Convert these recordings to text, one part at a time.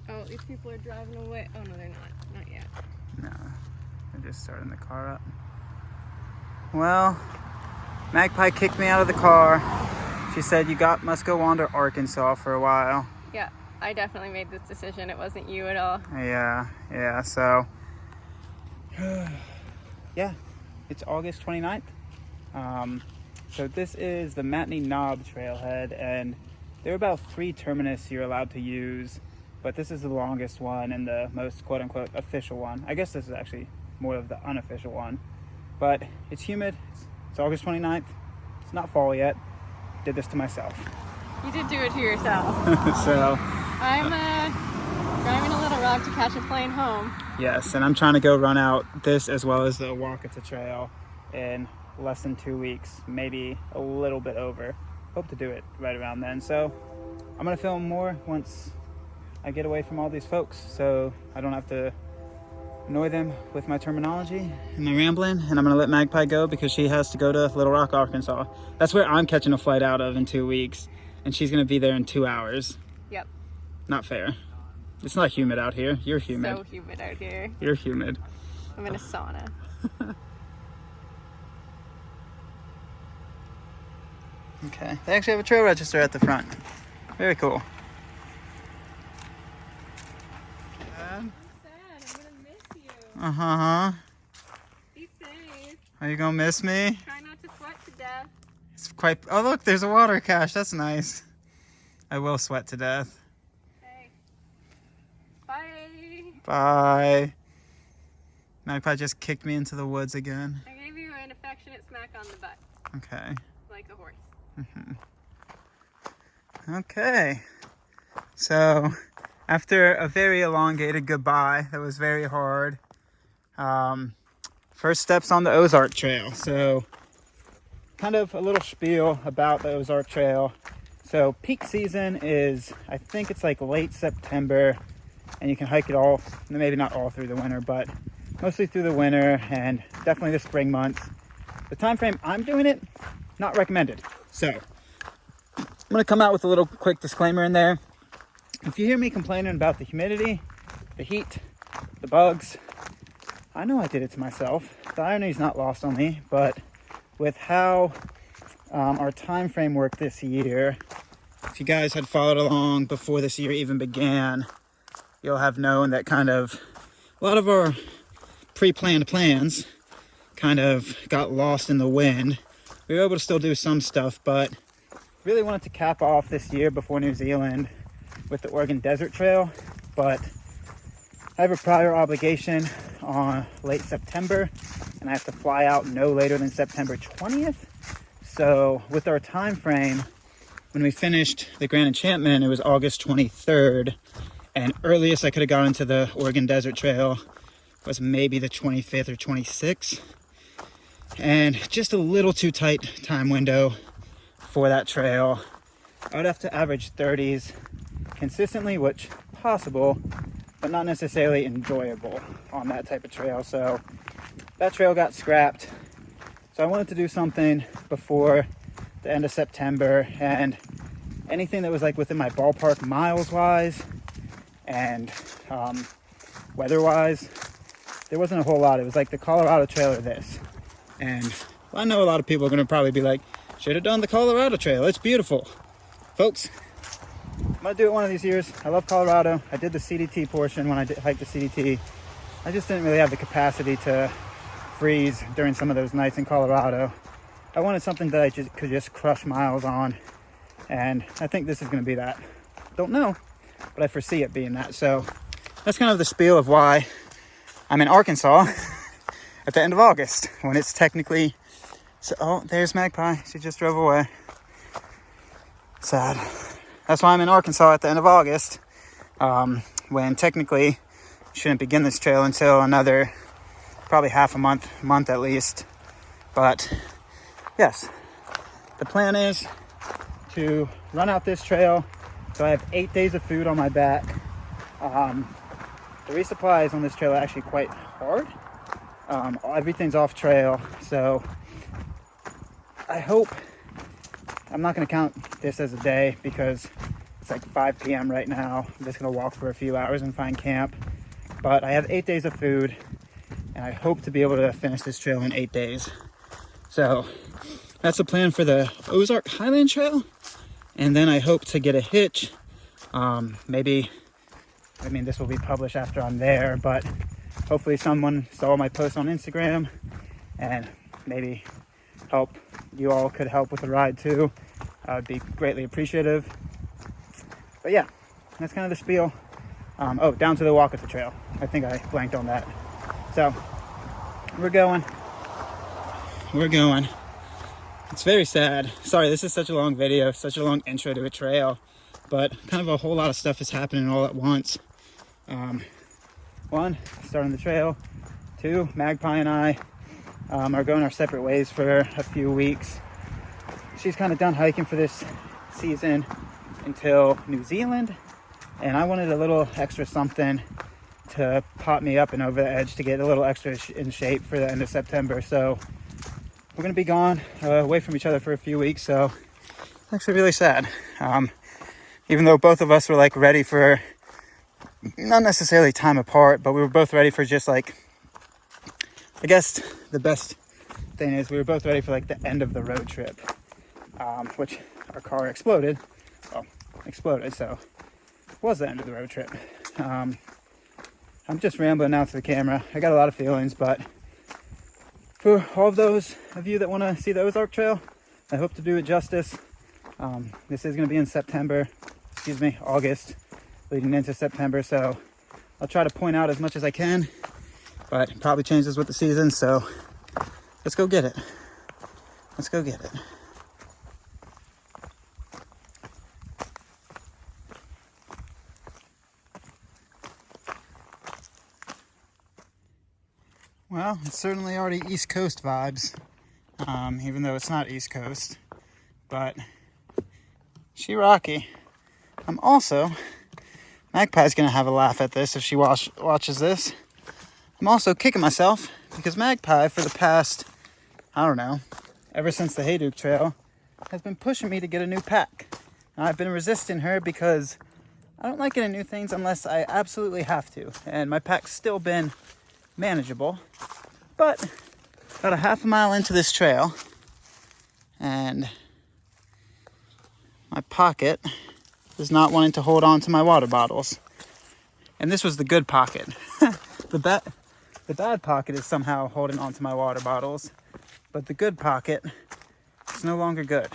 Oh, these people are driving away. Oh, no, they're not. Not yet. No, they're just starting the car up. Well, Magpie kicked me out of the car. She said you must go wander Arkansas for a while. Yeah, I definitely made this decision. It wasn't you at all. Yeah, so yeah, it's August 29th. So this is the Matinee Knob Trailhead, and there are about 3 terminus you're allowed to use, but this is the longest one and the most quote-unquote official one. I guess this is actually more of the unofficial one, but it's humid. It's August 29th. It's not fall yet. Did this to myself. You did do it to yourself. So I'm driving to Little Rock to catch a plane home. yes, and I'm trying to go run out this as well as the Ouachita Trail in less than 2 weeks, maybe a little bit over. Hope to do it right around then. So I'm gonna film more once I get away from all these folks, so I don't have to annoy them with my terminology and my rambling. And I'm gonna let Magpie go because she has to go to Little Rock, Arkansas. That's where I'm catching a flight out of in 2 weeks, and she's gonna be there in 2 hours. Yep. Not fair. It's not humid out here. You're humid. So humid out here. You're humid. I'm in a sauna. Okay, they actually have a trail register at the front. Very cool. I'm sad. I'm gonna miss you. Uh-huh. Be safe. Are you gonna miss me? Try not to sweat to death. It's quite... Oh, look, there's a water cache. That's nice. I will sweat to death. Okay. Bye. Bye. Magpie just kicked me into the woods again. I gave you an affectionate smack on the butt. Okay. Like a horse. Okay. So, after a very elongated goodbye that was very hard, first steps on the Ozark Trail. So, kind of a little spiel about the Ozark Trail. So, peak season is, I think it's like late September, and you can hike it all, maybe not all through the winter, but mostly through the winter and definitely the spring months. The time frame I'm doing it, not recommended. So, I'm going to come out with a little quick disclaimer in there. If you hear me complaining about the humidity, the heat, the bugs, I know I did it to myself. The irony is not lost on me, but with how our time frame worked this year, if you guys had followed along before this year even began, you'll have known that kind of a lot of our pre-planned plans kind of got lost in the wind. We were able to still do some stuff, but really wanted to cap off this year before New Zealand with the Oregon Desert Trail, but I have a prior obligation on late September, and I have to fly out no later than September 20th. So with our time frame, when we finished the Grand Enchantment, it was August 23rd, and earliest I could have gone into the Oregon Desert Trail was maybe the 25th or 26th, and just a little too tight time window for that trail. I would have to average 30s consistently, which possible, but not necessarily enjoyable on that type of trail. So that trail got scrapped. So I wanted to do something before the end of September, and anything that was like within my ballpark miles wise and weather wise, there wasn't a whole lot. It was like the Colorado Trail or this. And I know a lot of people are going to probably be like, should have done the Colorado Trail. It's beautiful. Folks, I'm going to do it one of these years. I love Colorado. I did the CDT portion when I hiked the CDT. I just didn't really have the capacity to freeze during some of those nights in Colorado. I wanted something that I could just crush miles on. And I think this is going to be that. Don't know, but I foresee it being that. So that's kind of the spiel of why I'm in Arkansas at the end of August, when it's technically... So, oh, there's Magpie. She just drove away. Sad. That's why I'm in Arkansas at the end of August, when technically shouldn't begin this trail until another probably half a month at least. But yes, the plan is to run out this trail. So I have 8 days of food on my back. The resupplies on this trail are actually quite hard. Everything's off trail, so I hope, I'm not going to count this as a day because It's like 5 p.m. right now. I'm just gonna walk for a few hours and find camp. But I have 8 days of food, and I hope to be able to finish this trail in 8 days. So that's the plan for the Ozark Highlands Trail. And then I hope to get a hitch. Maybe, I mean, this will be published after I'm there, but hopefully someone saw my post on Instagram and maybe you all could help with the ride too. I would be greatly appreciative. But yeah, that's kind of the spiel. Oh, down to the Ouachita Trail. I think I blanked on that. So we're going. It's very sad. Sorry, this is such a long video, such a long intro to a trail, but kind of a whole lot of stuff is happening all at once. 1, starting the trail. 2, Magpie and I are going our separate ways for a few weeks. She's kind of done hiking for this season until New Zealand, and I wanted a little extra something to pop me up and over the edge to get a little extra in shape for the end of September. So we're going to be gone away from each other for a few weeks, so it's actually really sad. Even though both of us were like ready for, not necessarily time apart, but we were both ready for just like, I guess the best thing is we were both ready for like the end of the road trip, which our car exploded. Well, exploded, so it was the end of the road trip. I'm just rambling now to the camera. I got a lot of feelings, but for all of those of you that want to see the Ozark Trail, I hope to do it justice. This is going to be in August, leading into September, so I'll try to point out as much as I can, but it probably changes with the season, so let's go get it. Let's go get it. Well, it's certainly already East Coast vibes, even though it's not East Coast, but she rocky. I'm also, Magpie's gonna have a laugh at this if she watches this. I'm also kicking myself because Magpie for the past, I don't know, ever since the Hayduke Trail, has been pushing me to get a new pack. And I've been resisting her because I don't like getting new things unless I absolutely have to. And my pack's still been manageable, but about a half a mile into this trail and my pocket is not wanting to hold on to my water bottles. And this was the good pocket. The bad pocket is somehow holding on to my water bottles, but the good pocket is no longer good.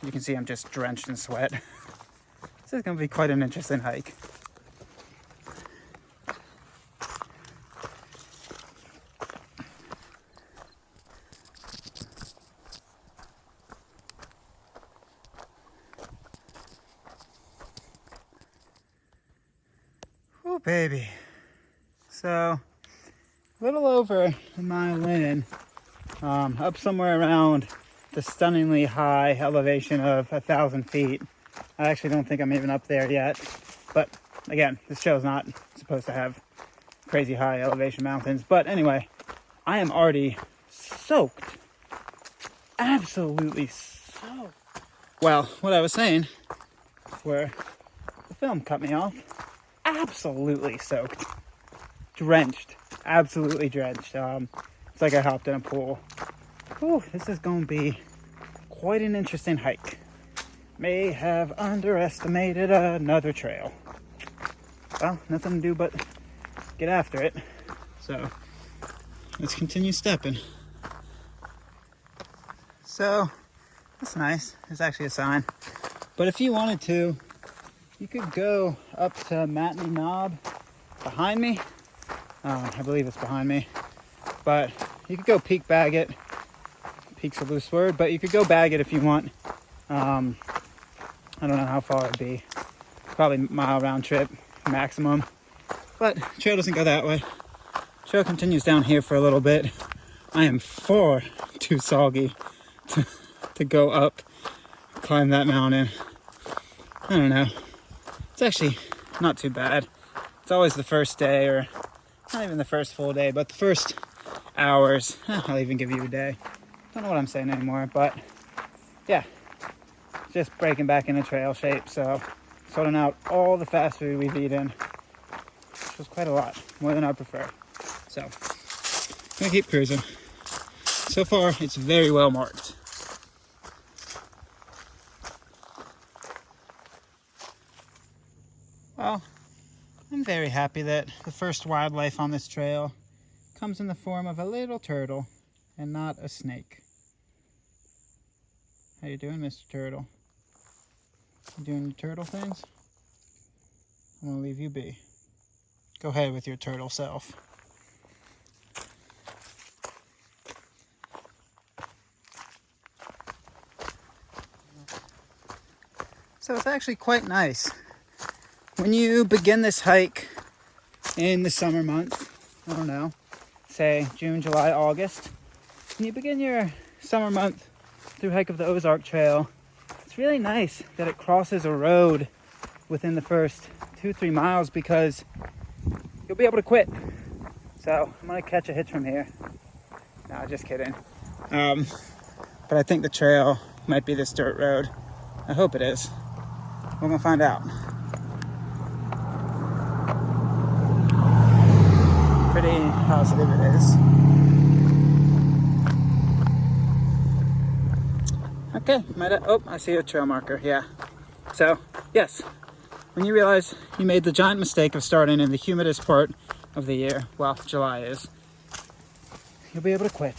You can see I'm just drenched in sweat. This is going to be quite an interesting hike. Oh, baby. So, a little over a mile in, up somewhere around the stunningly high elevation of 1,000 feet. I actually don't think I'm even up there yet. But again, this trail's not supposed to have crazy high elevation mountains. But anyway, I am already soaked. Absolutely soaked. Well, what I was saying, where the film cut me off, absolutely soaked. Drenched. Absolutely drenched. It's like I hopped in a pool. Whew, this is going to be quite an interesting hike. May have underestimated another trail. Well, nothing to do but get after it. So, let's continue stepping. So, that's nice. It's actually a sign. But if you wanted to, you could go up to Matinee Knob behind me. I believe it's behind me. But you could go peak bag it. Peak's a loose word, but you could go bag it if you want. I don't know how far it'd be. Probably mile round trip maximum. But trail doesn't go that way. Trail continues down here for a little bit. I am far too soggy to go up, climb that mountain. I don't know. It's actually not too bad. It's always the first day, or not even the first full day, but the first hours. I'll even give you a day. Don't know what I'm saying anymore, but yeah. just breaking back into trail shape. So sorting out all the fast food we've eaten, which was quite a lot, more than I prefer. So I'm gonna keep cruising. So far, it's very well marked. Well, I'm very happy that the first wildlife on this trail comes in the form of a little turtle and not a snake. How you doing, Mr. Turtle? You doing your turtle things? I'm gonna leave you be. Go ahead with your turtle self. So it's actually quite nice. When you begin this hike in the summer months, I don't know, say June, July, August, when you begin your summer month through hike of the Ozark Trail, it's really nice that it crosses a road within the first 2-3 miles because you'll be able to quit. So I'm gonna catch a hitch from here. No, just kidding. But I think the trail might be this dirt road. I hope it is. We're gonna find out. Pretty positive it is. Okay, I see a trail marker, yeah. So, yes, when you realize you made the giant mistake of starting in the humidest part of the year, well, July is, you'll be able to quit.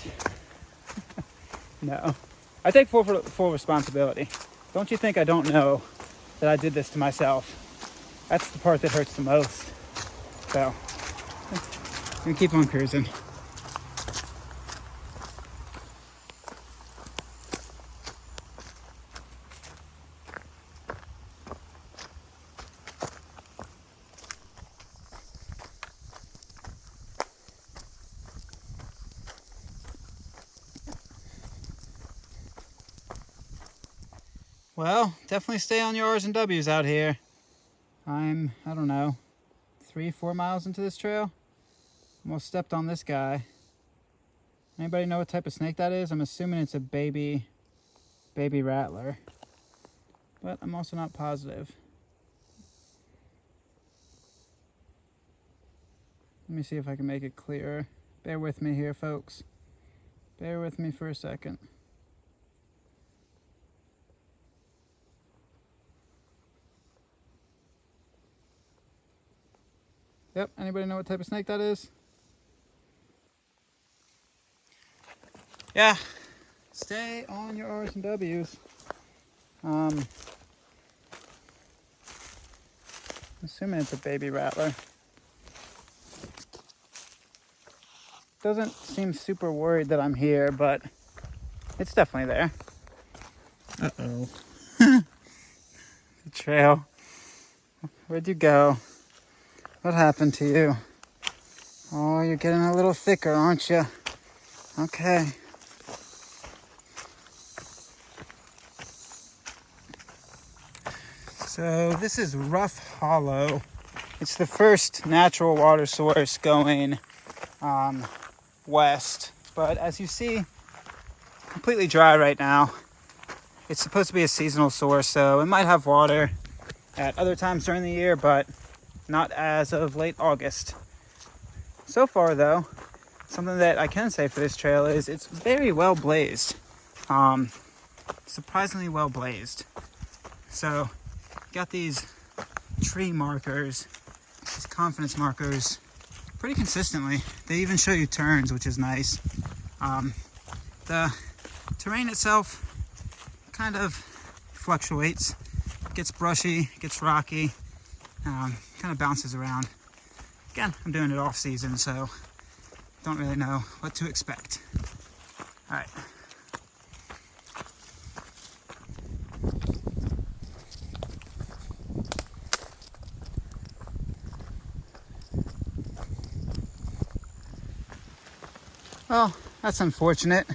No, I take full responsibility. Don't you think I don't know that I did this to myself? That's the part that hurts the most. So, I'm gonna keep on cruising. Well, definitely stay on your R's and W's out here. I don't know, 3-4 miles into this trail. Almost stepped on this guy. Anybody know what type of snake that is? I'm assuming it's a baby rattler, but I'm also not positive. Let me see if I can make it clearer. Bear with me here, folks. Bear with me for a second. Yep, anybody know what type of snake that is? Yeah, stay on your R's and W's. I'm assuming it's a baby rattler. Doesn't seem super worried that I'm here, but it's definitely there. Uh-oh. The trail. Where'd you go? What happened to you? Oh, you're getting a little thicker, aren't you? Okay. So this is Rough Hollow. It's the first natural water source going west, but as you see, completely dry right now. It's supposed to be a seasonal source, so it might have water at other times during the year, but not as of late August. So far though, something that I can say for this trail is it's very well blazed. Surprisingly well blazed. So got these tree markers, these confidence markers, pretty consistently. They even show you turns, which is nice. The terrain itself kind of fluctuates, gets brushy, gets rocky, kind of bounces around. Again, I'm doing it off season, so don't really know what to expect. All right. Well, that's unfortunate.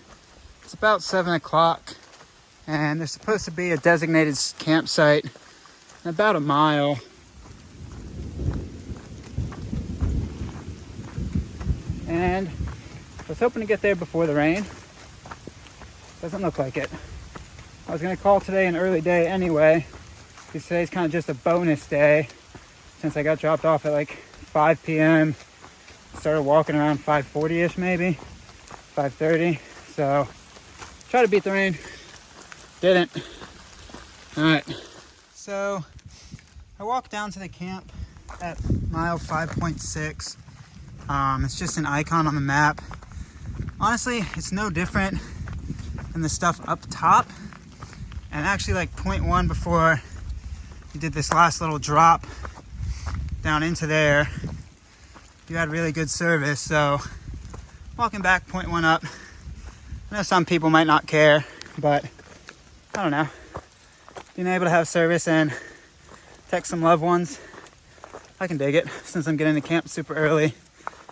It's about 7 o'clock, and there's supposed to be a designated campsite in about a mile. And I was hoping to get there before the rain. Doesn't look like it. I was gonna call today an early day anyway, because today's kind of just a bonus day since I got dropped off at like 5 p.m. Started walking around 5:40ish, maybe 5:30. So try to beat the rain. Didn't. All right. So I walked down to the camp at mile 5.6. It's just an icon on the map. Honestly, it's no different than the stuff up top. And actually, like point one before you did this last little drop down into there, you had really good service. So walking back point one up, I know some people might not care, but I don't know. Being able to have service and text some loved ones, I can dig it. Since I'm getting to camp super early,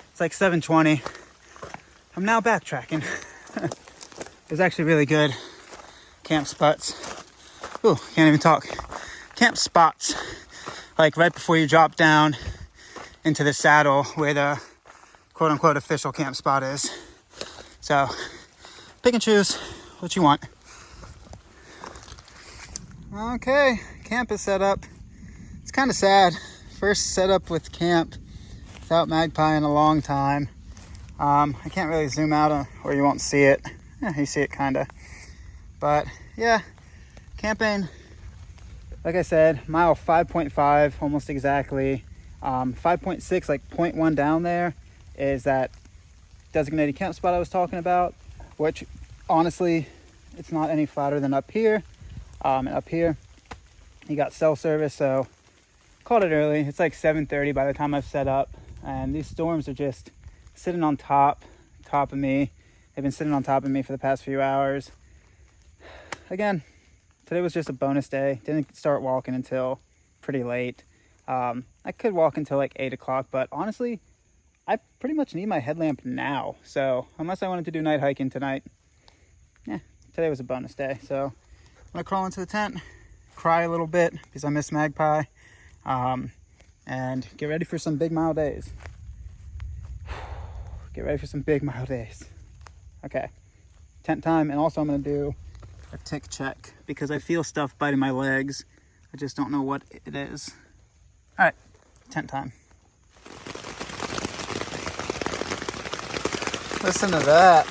it's like 7:20. I'm now backtracking. There's actually really good camp spots. Ooh, can't even talk. Camp spots, like right before you drop down into the saddle where the quote unquote official camp spot is. So pick and choose what you want. Okay, camp is set up. It's kind of sad. First setup with camp without Magpie in a long time. I can't really zoom out or you won't see it. Yeah, you see it kind of. But yeah, camping, like I said, mile 5.5, almost exactly. 5.6, like 0.1 down there, is that designated camp spot I was talking about, which honestly, it's not any flatter than up here. And up here, you got cell service, so called it early. It's like 7:30 by the time I've set up, and these storms are just sitting on top of me. They've been sitting on top of me for the past few hours. Again, today was just a bonus day. Didn't start walking until pretty late. I could walk until like 8 o'clock, but honestly, I pretty much need my headlamp now. So unless I wanted to do night hiking tonight, yeah, today was a bonus day. So I'm gonna crawl into the tent, cry a little bit because I miss Magpie, and get ready for some big mile days. Get ready for some big mile days. Okay, tent time, and also I'm gonna do a tick check because I feel stuff biting my legs. I just don't know what it is. All right, tent time. Listen to that.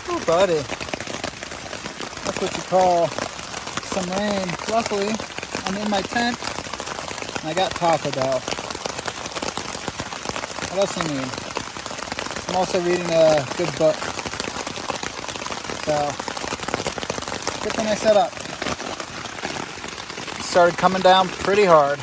Oh, buddy. That's what you call some rain. Luckily, I'm in my tent and I got Taco Bell. What else do you need? I'm also reading a good book. So, good thing I set up. It started coming down pretty hard.